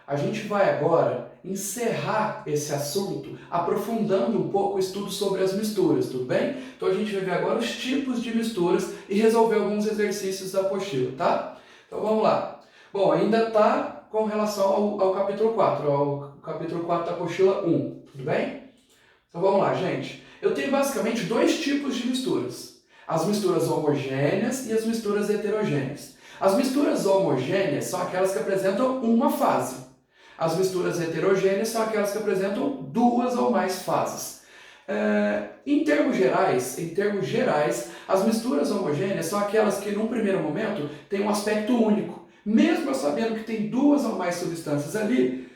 a gente vai agora encerrar esse assunto aprofundando um pouco o estudo sobre as misturas, tudo bem? Então a gente vai ver agora os tipos de misturas e resolver alguns exercícios da apostila, tá? Então vamos lá. Bom, ainda está com relação ao capítulo 4, ao capítulo 4 da apostila 1, tudo bem? Então vamos lá, gente. Eu tenho basicamente dois tipos de misturas. As misturas homogêneas e as misturas heterogêneas. As misturas homogêneas são aquelas que apresentam uma fase. As misturas heterogêneas são aquelas que apresentam duas ou mais fases. Em termos gerais, as misturas homogêneas são aquelas que, num primeiro momento, têm um aspecto único. Mesmo eu sabendo que tem duas ou mais substâncias ali,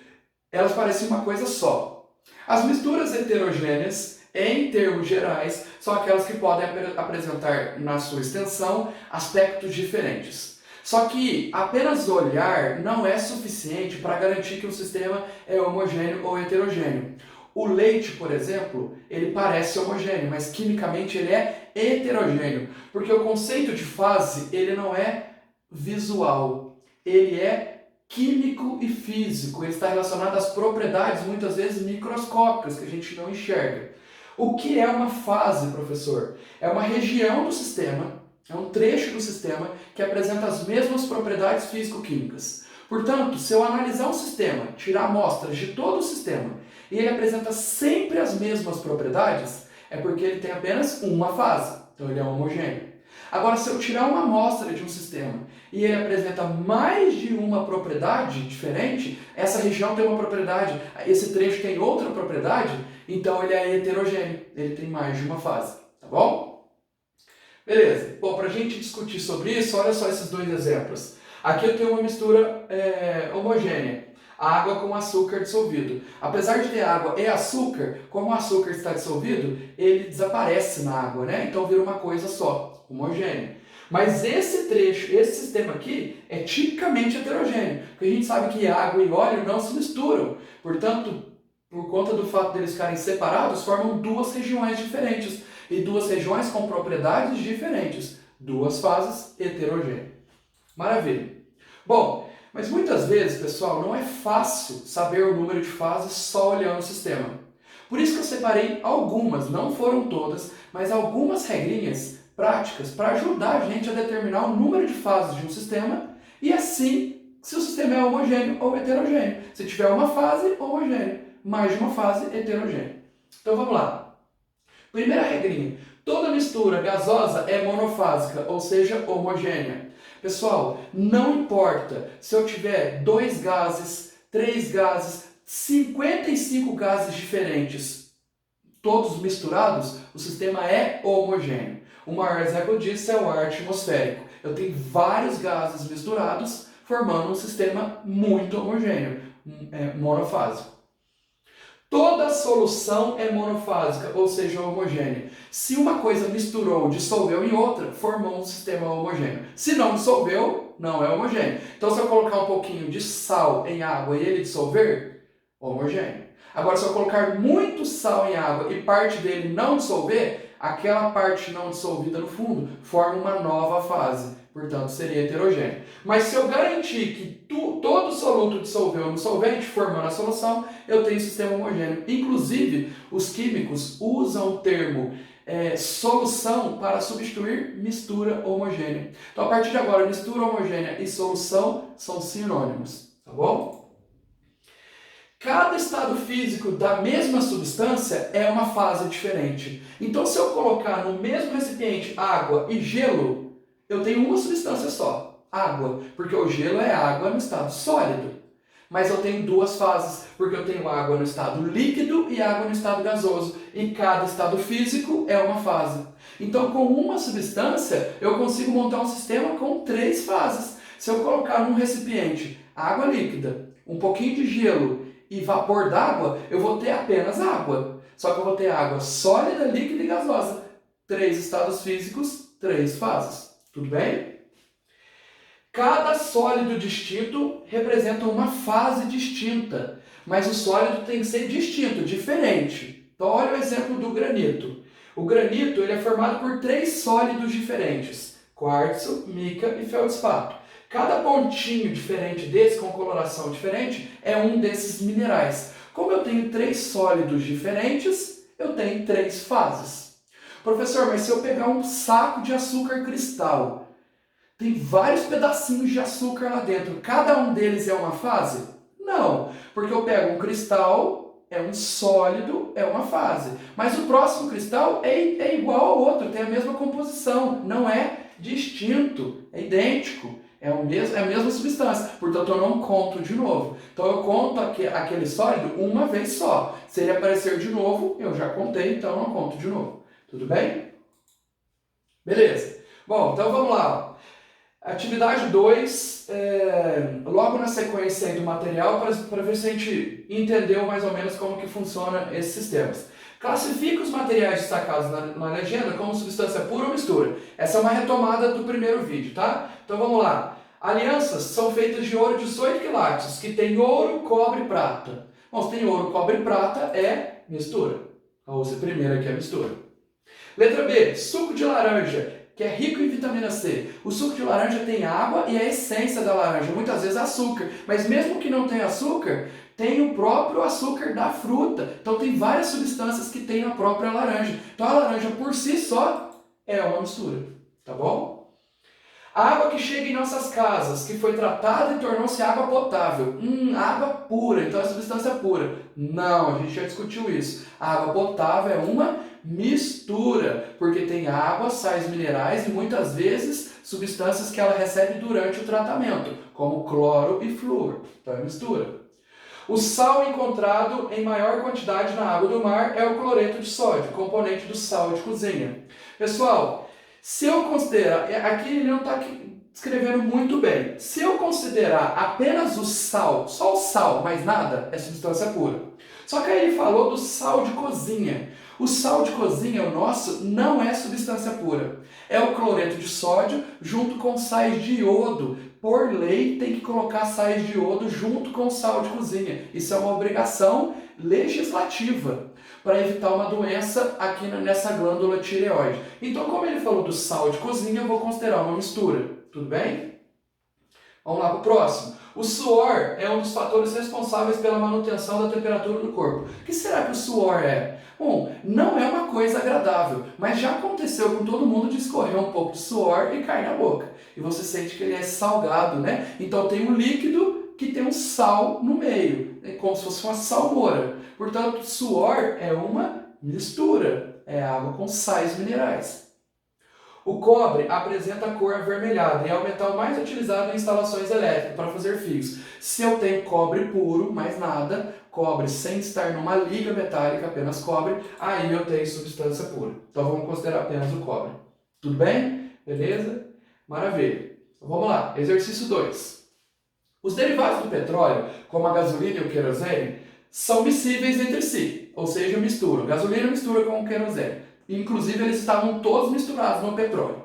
elas parecem uma coisa só. As misturas heterogêneas, em termos gerais, são aquelas que podem apresentar, na sua extensão, aspectos diferentes. Só que apenas olhar não é suficiente para garantir que o sistema é homogêneo ou heterogêneo. O leite, por exemplo, ele parece homogêneo, mas quimicamente ele é heterogêneo, porque o conceito de fase ele não é visual, ele é químico e físico, ele está relacionado às propriedades muitas vezes microscópicas que a gente não enxerga. O que é uma fase, professor? É uma região do sistema, é um trecho do sistema que apresenta as mesmas propriedades físico-químicas. Portanto, se eu analisar um sistema, tirar amostras de todo o sistema, e ele apresenta sempre as mesmas propriedades, é porque ele tem apenas uma fase, então ele é homogêneo. Agora, se eu tirar uma amostra de um sistema e ele apresenta mais de uma propriedade diferente, essa região tem uma propriedade, esse trecho tem outra propriedade, então ele é heterogêneo, ele tem mais de uma fase, tá bom? Beleza. Bom, para a gente discutir sobre isso, olha só esses dois exemplos. Aqui eu tenho uma mistura homogênea, água com açúcar dissolvido. Apesar de ter água e açúcar, como o açúcar está dissolvido, ele desaparece na água, né? Então vira uma coisa só, homogênea. Mas esse trecho, esse sistema aqui, é tipicamente heterogêneo, porque a gente sabe que água e óleo não se misturam. Portanto, por conta do fato deles ficarem separados, formam duas regiões diferentes. E duas regiões com propriedades diferentes. Duas fases heterogêneas. Maravilha. Bom, mas muitas vezes, pessoal, não é fácil saber o número de fases só olhando o sistema. Por isso que eu separei algumas, não foram todas, mas algumas regrinhas práticas para ajudar a gente a determinar o número de fases de um sistema e assim, se o sistema é homogêneo ou heterogêneo. Se tiver uma fase, homogêneo. Mais de uma fase, heterogêneo. Então vamos lá. Primeira regrinha, toda mistura gasosa é monofásica, ou seja, homogênea. Pessoal, não importa se eu tiver 2 gases, 3 gases, 55 gases diferentes, todos misturados, o sistema é homogêneo. O maior exemplo disso é o ar atmosférico. Eu tenho vários gases misturados, formando um sistema muito homogêneo, monofásico. Toda solução é monofásica, ou seja, homogênea. Se uma coisa misturou, dissolveu em outra, formou um sistema homogêneo. Se não dissolveu, não é homogêneo. Então, se eu colocar um pouquinho de sal em água e ele dissolver, homogêneo. Agora, se eu colocar muito sal em água e parte dele não dissolver, aquela parte não dissolvida no fundo forma uma nova fase. Portanto, seria heterogêneo. Mas se eu garantir que todo soluto dissolveu no solvente, formando a solução, eu tenho um sistema homogêneo. Inclusive, os químicos usam o termo solução para substituir mistura homogênea. Então, a partir de agora, mistura homogênea e solução são sinônimos. Tá bom? Cada estado físico da mesma substância é uma fase diferente. Então, se eu colocar no mesmo recipiente água e gelo, eu tenho uma substância só, água, porque o gelo é água no estado sólido. Mas eu tenho duas fases, porque eu tenho água no estado líquido e água no estado gasoso. E cada estado físico é uma fase. Então, com uma substância, eu consigo montar um sistema com 3 fases. Se eu colocar num recipiente água líquida, um pouquinho de gelo e vapor d'água, eu vou ter apenas água. Só que eu vou ter água sólida, líquida e gasosa. 3 estados físicos, 3 fases. Tudo bem? Cada sólido distinto representa uma fase distinta, mas o sólido tem que ser distinto, diferente. Então, olha o exemplo do granito. O granito ele é formado por 3 sólidos diferentes, quartzo, mica e feldspato. Cada pontinho diferente desse, com coloração diferente, é um desses minerais. Como eu tenho 3 sólidos diferentes, eu tenho 3 fases. Professor, mas se eu pegar um saco de açúcar cristal, tem vários pedacinhos de açúcar lá dentro, cada um deles é uma fase? Não, porque eu pego um cristal, é um sólido, é uma fase. Mas o próximo cristal é igual ao outro, tem a mesma composição, não é distinto, é idêntico. É a mesma substância, portanto eu não conto de novo. Então eu conto aquele sólido uma vez só. Se ele aparecer de novo, eu já contei, então eu não conto de novo. Tudo bem? Beleza. Bom, então vamos lá. Atividade 2, logo na sequência aí do material, para ver se a gente entendeu mais ou menos como que funciona esses sistemas. Classifica os materiais destacados na legenda como substância pura ou mistura. Essa é uma retomada do primeiro vídeo, tá? Então vamos lá. Alianças são feitas de ouro de 18 quilates, que tem ouro, cobre e prata. Bom, se tem ouro, cobre e prata, é mistura. Vamos ver primeiro aqui a mistura. Letra B, suco de laranja, que é rico em vitamina C. O suco de laranja tem água e a essência da laranja, muitas vezes açúcar. Mas mesmo que não tenha açúcar, tem o próprio açúcar da fruta. Então tem várias substâncias que tem na própria laranja. Então a laranja por si só é uma mistura, tá bom? A água que chega em nossas casas, que foi tratada e tornou-se água potável. Água pura, então é substância pura. Não, a gente já discutiu isso. A água potável é uma mistura, porque tem água, sais minerais e muitas vezes substâncias que ela recebe durante o tratamento, como cloro e flúor. Então é mistura. O sal encontrado em maior quantidade na água do mar é o cloreto de sódio, componente do sal de cozinha. Pessoal, se eu considerar, aqui ele não está escrevendo muito bem, se eu considerar apenas o sal, só o sal, mais nada, é substância pura. Só que aí ele falou do sal de cozinha. O sal de cozinha, o nosso, não é substância pura. É o cloreto de sódio junto com sais de iodo. Por lei, tem que colocar sais de iodo junto com sal de cozinha. Isso é uma obrigação legislativa para evitar uma doença aqui nessa glândula tireoide. Então, como ele falou do sal de cozinha, eu vou considerar uma mistura. Tudo bem? Vamos lá para o próximo. O suor é um dos fatores responsáveis pela manutenção da temperatura do corpo. O que será que o suor é? Bom, não é uma coisa agradável, mas já aconteceu com todo mundo de escorrer um pouco de suor e cair na boca. E você sente que ele é salgado, né? Então tem um líquido que tem um sal no meio, é como se fosse uma salmoura. Portanto, suor é uma mistura, é água com sais minerais. O cobre apresenta cor avermelhada e é o metal mais utilizado em instalações elétricas para fazer fios. Se eu tenho cobre puro, mais nada, cobre sem estar numa liga metálica, apenas cobre, aí eu tenho substância pura. Então vamos considerar apenas o cobre. Tudo bem? Beleza? Maravilha. Então, vamos lá. Exercício 2. Os derivados do petróleo, como a gasolina e o querosene, são miscíveis entre si, ou seja, misturam. Gasolina mistura com o querosene. Inclusive, eles estavam todos misturados no petróleo.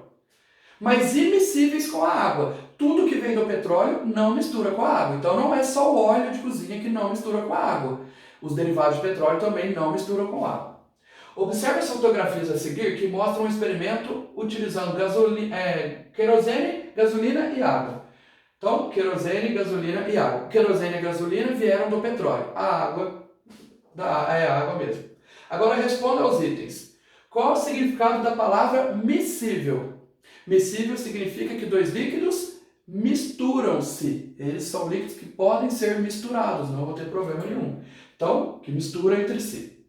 Mas immiscíveis com a água. Tudo que vem do petróleo não mistura com a água. Então, não é só o óleo de cozinha que não mistura com a água. Os derivados de petróleo também não misturam com água. Observe as fotografias a seguir que mostram um experimento utilizando querosene, gasolina e água. Então, querosene, gasolina e água. Querosene e gasolina vieram do petróleo. A água é a água mesmo. Agora, responda aos itens. Qual o significado da palavra miscível? Miscível significa que dois líquidos misturam-se. Eles são líquidos que podem ser misturados, não vou ter problema nenhum. Então, que misturam entre si.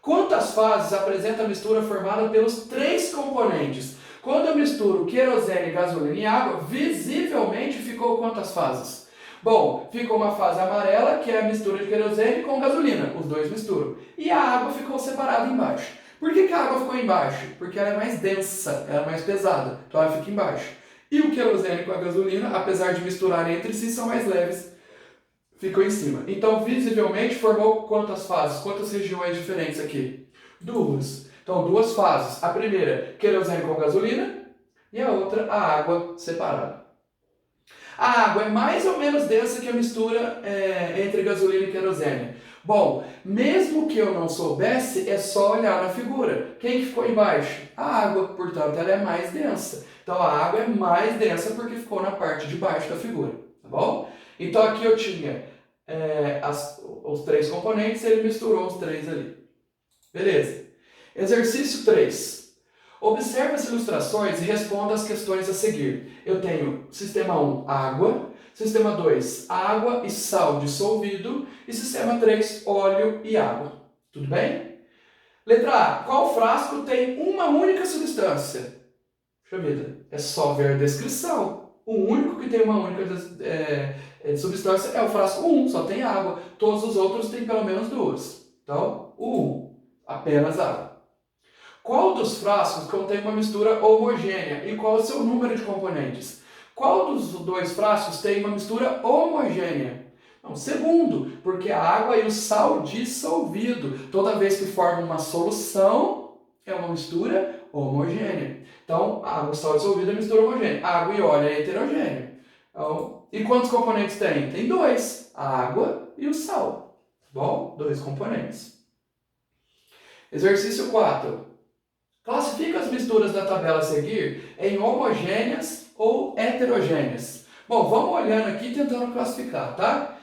Quantas fases apresenta a mistura formada pelos 3 componentes? Quando eu misturo querosene, gasolina e água, visivelmente ficou quantas fases? Bom, ficou uma fase amarela, que é a mistura de querosene com gasolina. Os dois misturam. E a água ficou separada embaixo. Por que a água ficou embaixo? Porque ela é mais densa, ela é mais pesada, então ela fica embaixo. E o querosene com a gasolina, apesar de misturarem entre si, são mais leves, ficam em cima. Então, visivelmente, formou quantas fases? Quantas regiões diferentes aqui? 2. Então, 2 fases. A primeira, querosene com gasolina, e a outra, a água separada. A água é mais ou menos densa que a mistura entre gasolina e querosene. Bom, mesmo que eu não soubesse, é só olhar na figura. Quem que ficou embaixo? A água, portanto, ela é mais densa. Então a água é mais densa porque ficou na parte de baixo da figura, tá bom? Então aqui eu tinha os 3 componentes e ele misturou os 3 ali. Beleza. Exercício 3. Observe as ilustrações e responda as questões a seguir. Eu tenho sistema 1, água. Sistema 2, água e sal dissolvido. E sistema 3, óleo e água. Tudo bem? Letra A. Qual frasco tem uma única substância? Puxa vida, é só ver a descrição. O único que tem uma única substância é o frasco 1, só tem água. Todos os outros têm pelo menos 2. Então, o 1, apenas água. Qual dos frascos contém uma mistura homogênea e qual é o seu número de componentes? Qual dos 2 frascos tem uma mistura homogênea? Não, segundo, porque a água e o sal dissolvido. Toda vez que forma uma solução, é uma mistura homogênea. Então, água e sal dissolvido é mistura homogênea. Água e óleo é heterogêneo. Então, e quantos componentes tem? Tem 2, a água e o sal. Bom, 2 componentes. Exercício 4. Classifica as misturas da tabela a seguir em homogêneas ou heterogêneas. Bom, vamos olhando aqui tentando classificar, tá?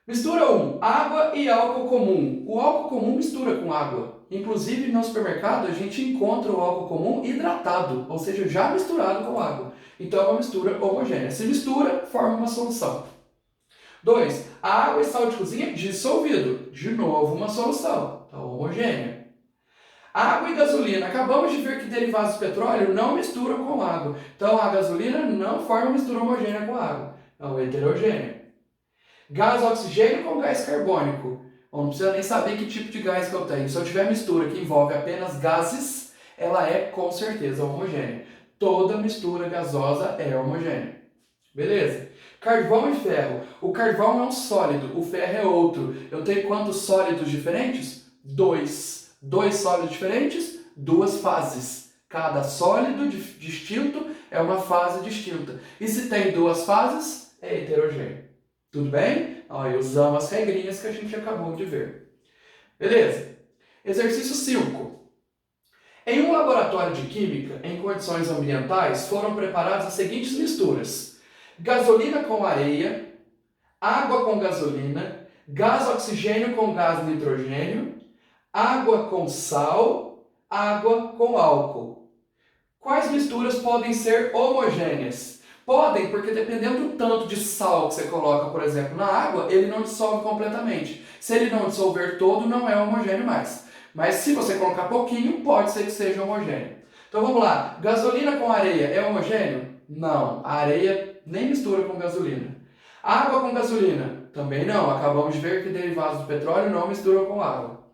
Mistura 1, água e álcool comum. O álcool comum mistura com água. Inclusive no supermercado a gente encontra o álcool comum hidratado, ou seja, já misturado com água. Então é uma mistura homogênea. Se mistura, forma uma solução. 2, água e sal de cozinha dissolvido. De novo uma solução. Então homogênea. Água e gasolina. Acabamos de ver que derivados do petróleo não misturam com água. Então a gasolina não forma mistura homogênea com água. Então heterogênea. Gás oxigênio com gás carbônico. Bom, não precisa nem saber que tipo de gás que eu tenho. Se eu tiver mistura que envolve apenas gases, ela é com certeza homogênea. Toda mistura gasosa é homogênea. Beleza? Carvão e ferro. O carvão é um sólido, o ferro é outro. Eu tenho quantos sólidos diferentes? 2. 2 sólidos diferentes, 2 fases. Cada sólido distinto é uma fase distinta. E se tem 2 fases, é heterogêneo. Tudo bem? Aí usamos as regrinhas que a gente acabou de ver. Beleza? Exercício 5. Em um laboratório de química, em condições ambientais, foram preparadas as seguintes misturas: gasolina com areia, água com gasolina, gás oxigênio com gás nitrogênio, água com sal, água com álcool. Quais misturas podem ser homogêneas? Podem, porque dependendo do tanto de sal que você coloca, por exemplo, na água, ele não dissolve completamente. Se ele não dissolver todo, não é homogêneo mais. Mas se você colocar pouquinho, pode ser que seja homogêneo. Então vamos lá. Gasolina com areia é homogêneo? Não. A areia nem mistura com gasolina. Água com gasolina? Também não. Acabamos de ver que derivados do petróleo não misturam com água.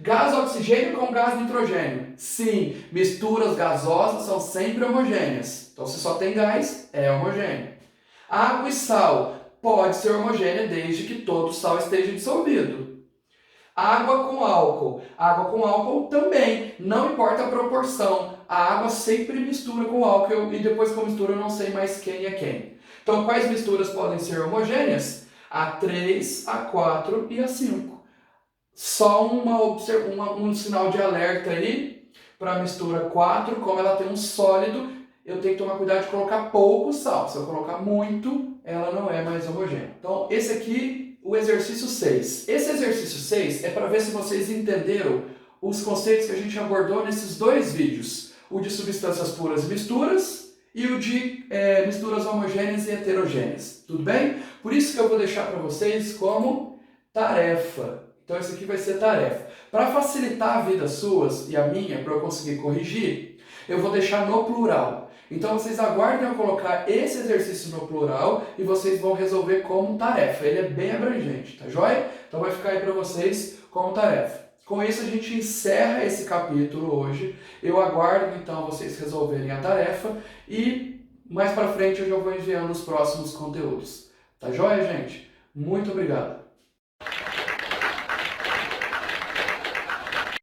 Gás oxigênio com gás nitrogênio? Sim, misturas gasosas são sempre homogêneas. Então, se só tem gás, é homogêneo. Água e sal? Pode ser homogênea desde que todo sal esteja dissolvido. Água com álcool? Água com álcool também, não importa a proporção. A água sempre mistura com álcool e depois que eu misturo eu não sei mais quem é quem. Então, quais misturas podem ser homogêneas? A 3, a 4 e a 5. Só um sinal de alerta aí para a mistura 4, como ela tem um sólido, eu tenho que tomar cuidado de colocar pouco sal. Se eu colocar muito, ela não é mais homogênea. Então, esse aqui, o exercício 6. Esse exercício 6 é para ver se vocês entenderam os conceitos que a gente abordou nesses 2 vídeos. O de substâncias puras e misturas e o de misturas homogêneas e heterogêneas. Tudo bem? Por isso que eu vou deixar para vocês como tarefa. Então, isso aqui vai ser tarefa. Para facilitar a vida suas e a minha, para eu conseguir corrigir, eu vou deixar no plural. Então, vocês aguardem eu colocar esse exercício no plural e vocês vão resolver como tarefa. Ele é bem abrangente, tá joia? Então, vai ficar aí para vocês como tarefa. Com isso, a gente encerra esse capítulo hoje. Eu aguardo, então, vocês resolverem a tarefa e mais para frente eu já vou enviando os próximos conteúdos. Tá joia, gente? Muito obrigado!